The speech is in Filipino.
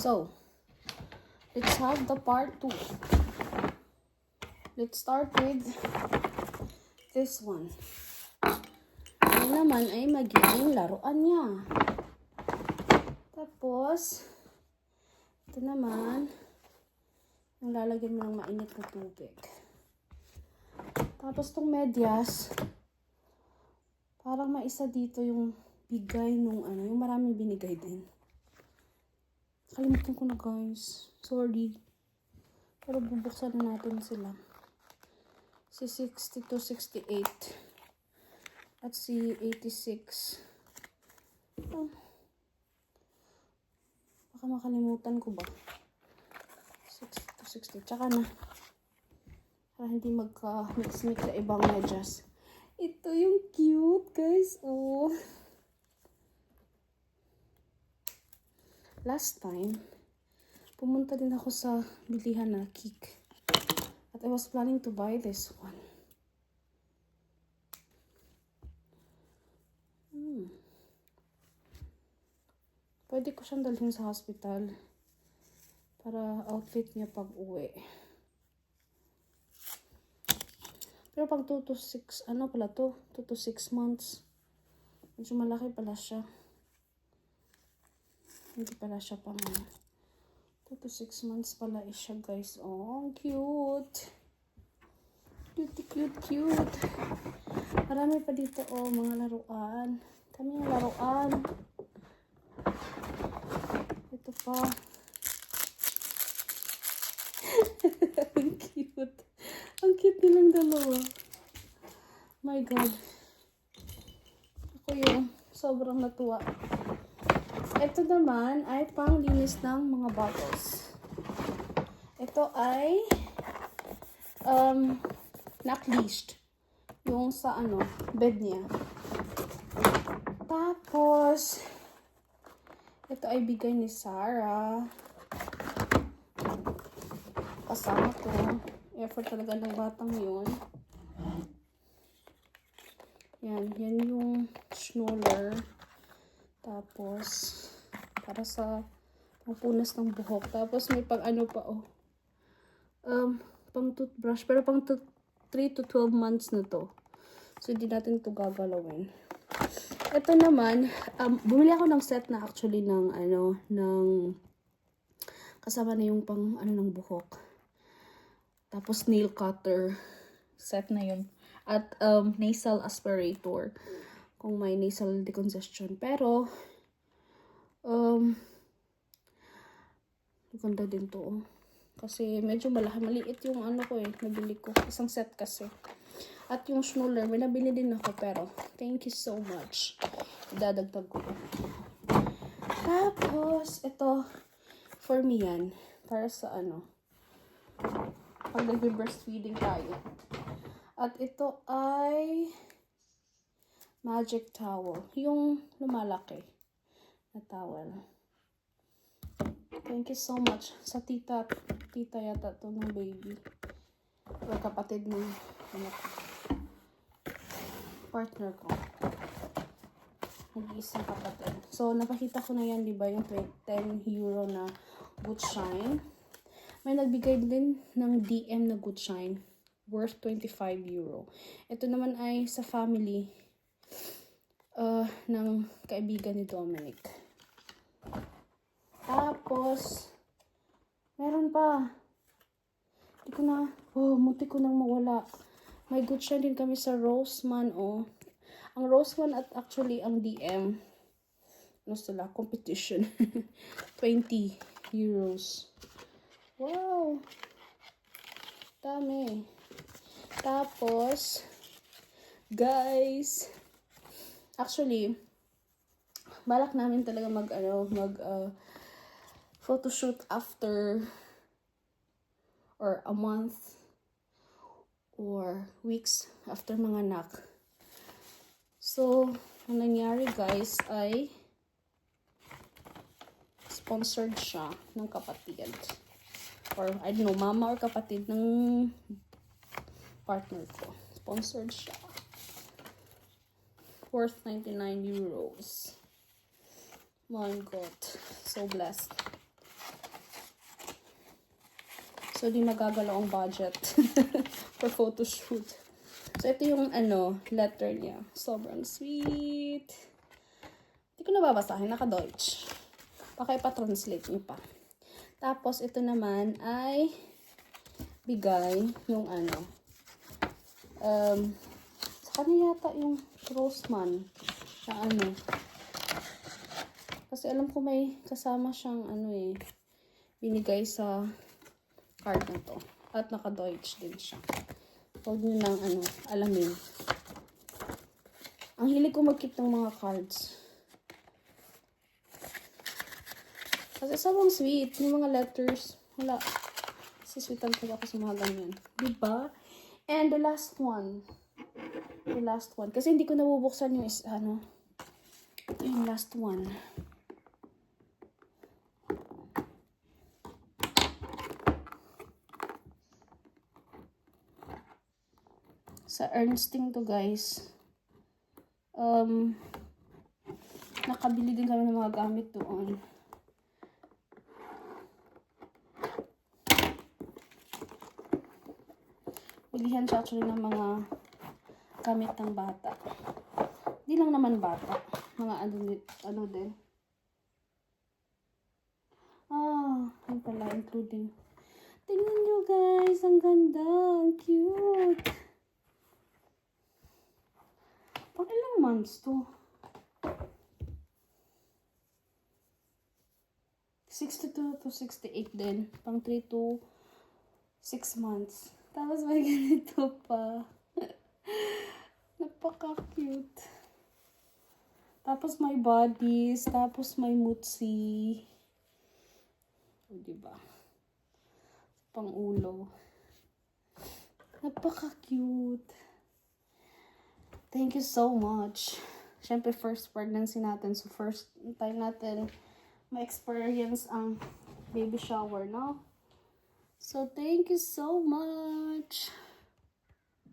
So, let's have the part 2. Let's start with this one. Ano naman ay magiging laruan niya. Tapos, ito naman, yung lalagyan mo ng mainit na tubig. Tapos itong medyas, parang maisa dito yung bigay nung ano, yung maraming binigay din. Kalimutan ko na guys. Sorry. Pero bubuksan na natin sila. Si 62, 68. At si 86. Oh. Baka makalimutan ko ba? 62, 60. Tsaka na. Para hindi magka-mix-mix sa ibang medyas. Ito yung cute guys. Oh. Last time, pumunta din ako sa bilihan na Kik. At I was planning to buy this one. Pwede ko siyang dalhin sa hospital para outfit niya pag uwi. Pero pag 2 to 6, ano pala to? 2 to 6 months. Medyo malaki pala siya. Hindi pala siya pang 2 to 6 months pala siya guys. Oh, cute. Cute, cute, cute. Marami pa dito oh, mga laruan. Kami yung laruan. Ito pa. Ang cute. Ang cute nilang dalawa. My God. Ako yung sobrang natuwa. Ito naman ay panglinis ng mga bottles. Ito ay not leashed. Yung sa ano, bed niya. Tapos, ito ay bigay ni Sarah. Kasama to. Effort talaga ng batang yun. Yan yung schnuller. Tapos, para sa pangpunas ng buhok. Tapos, may pang ano pa, oh. Pang toothbrush. Pero pang 3 to 12 months na to. So, hindi natin ito gagalawin. Ito naman, bumili ako ng set na actually ng, ano, ng, kasama na yung pang, ano, ng buhok. Tapos, nail cutter. Set na yun. At, nasal aspirator. Kung may nasal decongestion. Pero, maganda din to. Oh. Kasi medyo maliit yung ano ko eh. Nabili ko. Isang set kasi. At yung schnuller, may nabili din ako. Pero, thank you so much. Idadagdag ko. Tapos, ito, for me yan. Para sa ano. Pag nag-breastfeeding tayo. At ito ay magic towel. Yung lumalaki na towel. Thank you so much sa tita yata to ng baby. O kapatid ng partner ko. Nag-iisang kapatid. So, napakita ko na yan, di ba? Yung 10 euro na Good Shine. May nagbigay din ng DM na Good Shine. Worth 25 euro. Ito naman ay sa family ng kaibigan ni Dominic. Tapos, meron pa. Munti ko nang mawala. May Good Shine din kami sa Roseman, oh. Ang Roseman at actually ang DM, ano sila, competition. 20 euros. Wow! Dami. Tapos, guys, actually, balak namin talaga mag photoshoot after or a month or weeks after mga anak. So, ang nangyari guys ay sponsored siya ng kapatid. Or, I don't know, mama or kapatid ng partner ko. Sponsored siya. Worth 99 euros. My God. So blessed. So, di magagalaw ang budget for photo shoot. So, ito yung letter niya. Sobrang sweet. Hindi ko nababasahin. Naka-Deutsch. Baka ipa-translate niyo pa. Tapos, ito naman ay bigay yung sa kanya yata yung Grossman na kasi alam ko may kasama siyang binigay sa card na to. At naka-Deutsch din siya. Huwag nyo nang alamin. Ang hilig ko mag-keep ng mga cards. Kasi sobrang sweet. Yung mga letters, wala. Sisweetan ko ako sa mga ganyan. Diba? And the last one. The last one. Kasi hindi ko nabubuksan yung ito yung last one. Sa Ernstine to, guys. Nakabili din kami ng mga gamit doon. Bilihan siya actually ng mga gamit ng bata. Hindi lang naman bata. Mga ano din. Yun pala, including. Tingnan nyo, guys. Ang ganda. Ang cute. Pang ilang months to? 62 to 68 din. Pang 3 to 6 months. Tapos may ganito pa. Napaka-cute. Tapos may bodies. Tapos may mutsi. O, diba? Pang ulo. Napaka-cute. Thank you so much. Siyempre, first pregnancy natin. So, first time natin ma-experience ang baby shower, no? So, thank you so much.